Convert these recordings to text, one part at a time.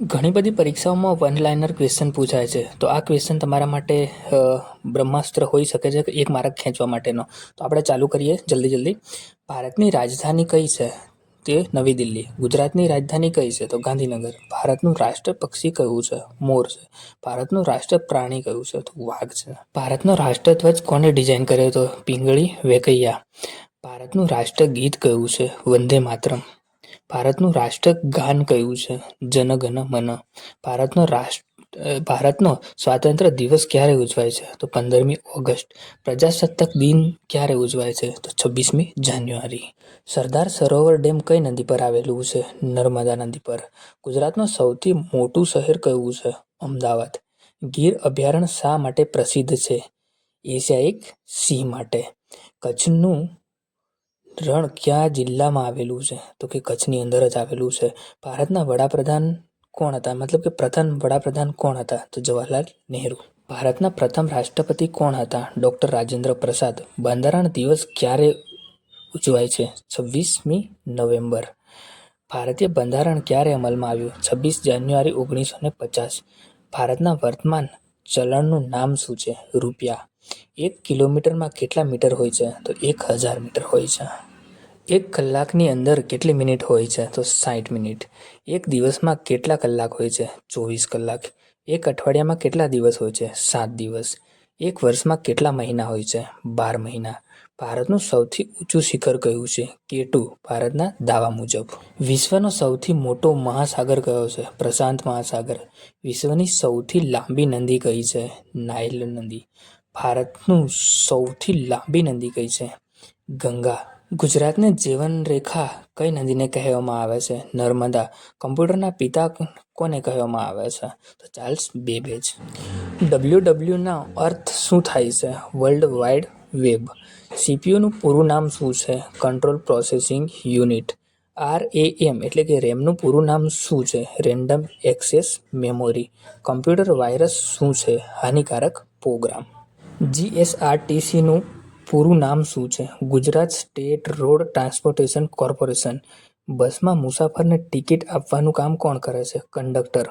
ઘણી બધી પરીક્ષાઓમાં one liner question પૂછાય છે. તો આ ક્વેશ્ચન તમારા માટે બ્રહ્માસ્ત્ર હોઈ શકે છે, એક માર્ક ખેંચવા માટેનો. તો આપણે ચાલુ કરીએ જલ્દી. ભારતની રાજધાની કઈ છે? તે નવી દિલ્હી. ગુજરાતની રાજધાની કઈ છે? તો ગાંધીનગર. ભારતનું રાષ્ટ્ર પક્ષી કયું છે? મોર છે. ભારતનું રાષ્ટ્ર પ્રાણી કયું છે? તો વાઘ છે. ભારતનો રાષ્ટ્રધ્વજ કોને ડિઝાઇન કર્યો? તો પિંગળી વેંકૈયા. ભારતનું રાષ્ટ્રગીત કયું છે? વંદે માતરમ. ભારતનું રાષ્ટ્રગાન કયું છે? જન ગણ મન. ભારતનો સ્વાતંત્ર્ય દિવસ ક્યારે ઉજવાય છે? તો 15મી ઓગસ્ટ. પ્રજાસત્તાક દિન ક્યારે ઉજવાય છે? તો 26મી જાન્યુઆરી. સરદાર સરોવર ડેમ કઈ નદી પર આવેલું છે? નર્મદા નદી પર. ગુજરાતનું સૌથી મોટું શહેર કયું છે? અમદાવાદ. ગીર અભયારણ્ય શા માટે પ્રસિદ્ધ છે? એશિયાઇક સિંહ માટે. કચ્છનું રણ કયા જિલ્લામાં આવેલું છે? તો કે કચ્છની અંદર જ આવેલું છે. ભારતના વડાપ્રધાન કોણ હતા? મતલબ કે પ્રથમ વડાપ્રધાન કોણ હતા? તો જવાહરલાલ નહેરુ. ભારતના પ્રથમ રાષ્ટ્રપતિ કોણ હતા? ડોક્ટર રાજેન્દ્ર પ્રસાદ. બંધારણ દિવસ ક્યારે ઉજવાય છે? 26મી નવેમ્બર. ભારતીય બંધારણ ક્યારે અમલમાં આવ્યું? 26 જાન્યુઆરી 1950. ભારતના વર્તમાન ચલણનું નામ શું છે? રૂપિયા. 1 કિલોમીટરમાં કેટલા મીટર હોય છે? તો 1000 મીટર હોય છે. 1 કલાકની અંદર કેટલી મિનિટ હોય છે? તો 60 મિનિટ. 1 દિવસમાં કેટલા કલાક હોય છે? 24 કલાક. 1 અઠવાડિયામાં કેટલા દિવસ હોય છે? 7 દિવસ. 1 વર્ષમાં કેટલા મહિના હોય છે? 12 મહિના. ભારતનું સૌથી ઊંચું શિખર કયું છે? K2 ભારતના દાવા મુજબ. વિશ્વનો સૌથી મોટો મહાસાગર કયો છે? પ્રશાંત મહાસાગર. વિશ્વની સૌથી લાંબી નદી કઈ છે? નાઇલ નદી. ભારતનું સૌથી લાંબી નદી કઈ છે? ગંગા. ગુજરાતની જીવનરેખા કઈ નદીને કહેવામાં આવે છે? નર્મદા. કમ્પ્યુટરના પિતા કોને કહેવામાં આવે છે? તો ચાર્લ્સ બેબેજ. WWનો અર્થ શું થાય છે? World wide web. CPUનું પૂરું નામ શું છે? Control processing unit. RAM એટલે કે રેમનું પૂરું નામ શું છે? Random access memory. Computer virus શું છે? હાનિકારક પ્રોગ્રામ. GSRTCનું પૂરું નામ શું છે? Gujarat state road transportation corporation. બસમાં મુસાફરને ટિકિટ આપવાનું કામ કોણ કરે છે? કંડક્ટર.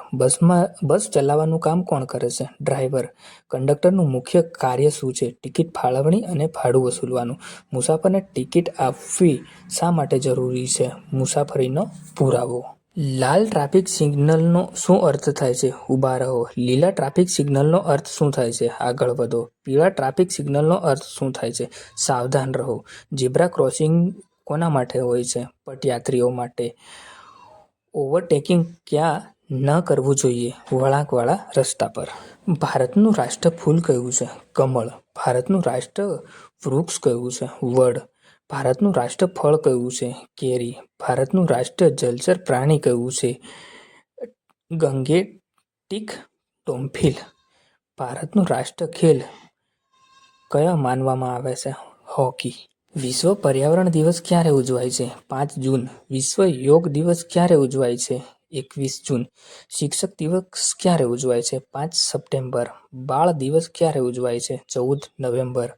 બસ ચલાવવાનું કામ કોણ કરે છે? ડ્રાઈવર. કંડક્ટરનું મુખ્ય કાર્ય શું છે? ટિકિટ ફાળવણી અને ભાડું વસૂલવાનું. મુસાફરને ટિકિટ આપવી શા માટે જરૂરી છે? મુસાફરીનો પુરાવો. લાલ ટ્રાફિક સિગ્નલનો શું અર્થ થાય છે? ઊભા રહો. લીલા ટ્રાફિક સિગ્નલનો અર્થ શું થાય છે? આગળ વધો. પીળા ટ્રાફિક સિગ્નલનો અર્થ શું થાય છે? સાવધાન રહો. ઝીબ્રા ક્રોસિંગ કોના માટે હોય છે? પટયાત્રીઓ માટે. ઓવરટેકિંગ ક્યાં ન કરવું જોઈએ? વળાંકવાળા રસ્તા પર. ભારતનું રાષ્ટ્ર ફૂલ કયું છે? કમળ. ભારતનું રાષ્ટ્ર વૃક્ષ કયું છે? વડ. ભારતનું રાષ્ટ્ર ફળ કયું છે? કેરી. ભારતનું રાષ્ટ્ર જલચર પ્રાણી કયું છે? ગંગેટિક ટોમ્ફિલ. ભારતનું રાષ્ટ્ર ખેલ કયા માનવામાં આવે છે? હોકી. વિશ્વ પર્યાવરણ દિવસ ક્યારે ઉજવાય છે? 5 જૂન. વિશ્વ યોગ દિવસ ક્યારે ઉજવાય છે? 21 જૂન. શિક્ષક દિવસ ક્યારે ઉજવાય છે? 5 સપ્ટેમ્બર. બાળ દિવસ ક્યારે ઉજવાય છે? 14 નવેમ્બર.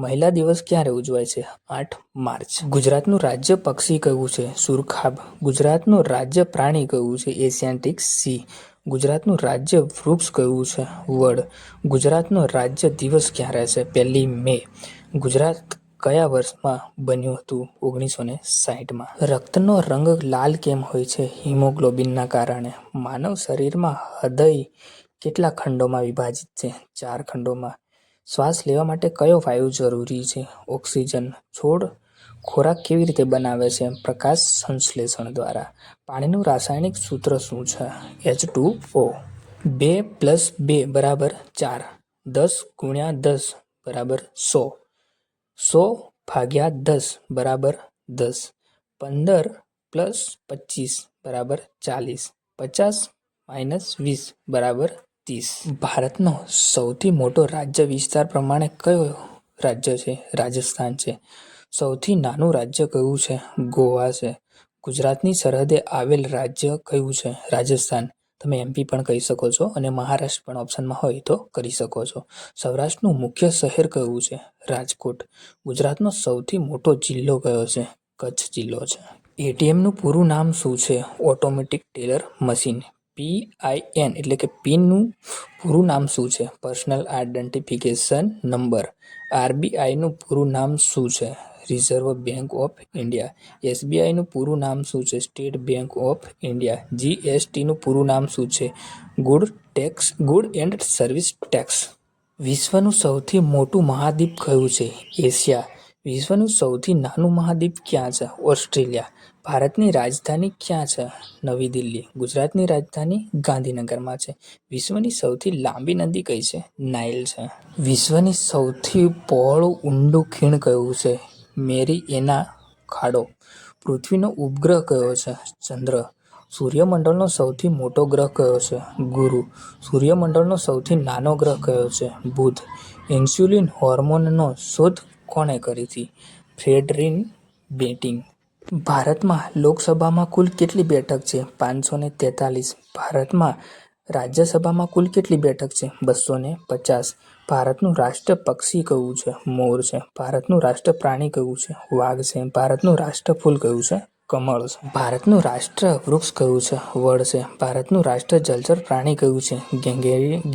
મહિલા દિવસ ક્યારે ઉજવાય છે? 8 માર્ચ. ગુજરાતનું રાજ્ય પક્ષી કયું છે? સુરખાબ. ગુજરાતનું રાજ્ય પ્રાણી કયું છે? એશિયાટિક સિંહ. ગુજરાતનું રાજ્ય વૃક્ષ કયું છે? વડ. ગુજરાતનો રાજ્ય દિવસ ક્યારે છે? 1 મે. ગુજરાત કયા વર્ષમાં બન્યું હતું? 1960માં. રક્તનો રંગ લાલ કેમ હોય છે? હિમોગ્લોબિનના કારણે. માનવ શરીરમાં હૃદય કેટલા ખંડોમાં વિભાજિત છે? 4 ખંડોમાં. શ્વાસ લેવા માટે કયો વાયુ જરૂરી છે? ઓક્સિજન. છોડ ખોરાક કેવી રીતે બનાવે છે? પ્રકાશ સંશ્લેષણ દ્વારા. પાણીનું રાસાયણિક સૂત્ર શું છે? H2O. 2 + 2 = 4. 10 × 10 = 100. 100 / 10 = 10. 15 + 25 = 40. 50 - 20 = 30. ભારતનો સૌથી મોટો રાજ્ય વિસ્તાર પ્રમાણે કયો રાજ્ય છે? રાજસ્થાન છે. સૌથી નાનું રાજ્ય કયું છે? ગોવા છે. ગુજરાતની સરહદે આવેલ રાજ્ય કયું છે? રાજસ્થાન. તમે MP પણ કહી શકો છો અને મહારાષ્ટ્ર પણ ઓપ્શનમાં હોય તો કરી શકો છો. સૌરાષ્ટ્રનું મુખ્ય શહેર કયું છે? રાજકોટ. ગુજરાતનો સૌથી મોટો જિલ્લો કયો છે? કચ્છ જિલ્લો છે. ATMનું પૂરું નામ શું છે? Automatic teller machine. PIN એટલે કે પિનનું પૂરું નામ શું છે? Personal identification number. RBIનું પૂરું નામ શું છે? Reserve Bank of India. SBIનું પૂરું નામ શું છે? State Bank of India. GSTનું પૂરું નામ શું છે? Good and service tax. વિશ્વનું સૌથી મોટું મહાદ્વીપ કયું છે? એશિયા. વિશ્વનું સૌથી નાનું મહાદ્વીપ ક્યાં છે? ઓસ્ટ્રેલિયા. ભારતની રાજધાની ક્યાં છે? નવી દિલ્હી. ગુજરાતની રાજધાની ગાંધીનગરમાં છે. વિશ્વની સૌથી લાંબી નદી કઈ છે? નાઇલ છે. વિશ્વની સૌથી પહોળું ઊંડું ખીણ કયું છે? મેરિએના ખાડો. પૃથ્વીનો ઉપગ્રહ કયો છે? ચંદ્ર. સૂર્યમંડળનો સૌથી મોટો ગ્રહ કયો છે? ગુરુ. સૂર્યમંડળનો સૌથી નાનો ગ્રહ કયો છે? બુધ. ઇન્સ્યુલિન હોર્મોનનો શોધ કોણે કરી હતી? Frederick Bentinck. ભારતમાં લોકસભામાં કુલ કેટલી બેઠક છે? 543. ભારતમાં રાજ્યસભામાં કુલ કેટલી બેઠક છે? 250. ભારતનું રાષ્ટ્ર પક્ષી કયું છે? મોર છે. ભારતનું રાષ્ટ્ર પ્રાણી કયું છે? વાઘ છે. ભારતનું રાષ્ટ્ર ફૂલ કયું છે? કમળ છે. ભારતનું રાષ્ટ્ર વૃક્ષ કયું છે? વડ છે. ભારતનું રાષ્ટ્ર જલચર પ્રાણી કયું છે?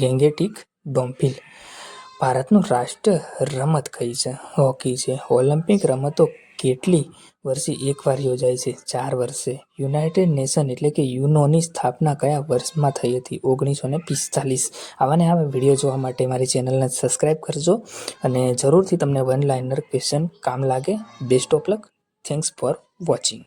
ગેંગેટિક ડોલ્ફિન. ભારતનું રાષ્ટ્ર રમત કઈ છે? હોકી છે. ઓલિમ્પિક રમતો કેટલી વર્ષે એકવાર યોજાય છે? 4 વર્ષે. યુનાઇટેડ નેશન એટલે કે યુનોની સ્થાપના કયા વર્ષમાં થઈ હતી? 1945. આવા ને આવા વિડીયો જોવા માટે મારી ચેનલને સબસ્ક્રાઈબ કરજો અને જરૂરથી તમને વન લાઇનર ક્વેશ્ચન કામ લાગે. Best of luck. Thanks for watching.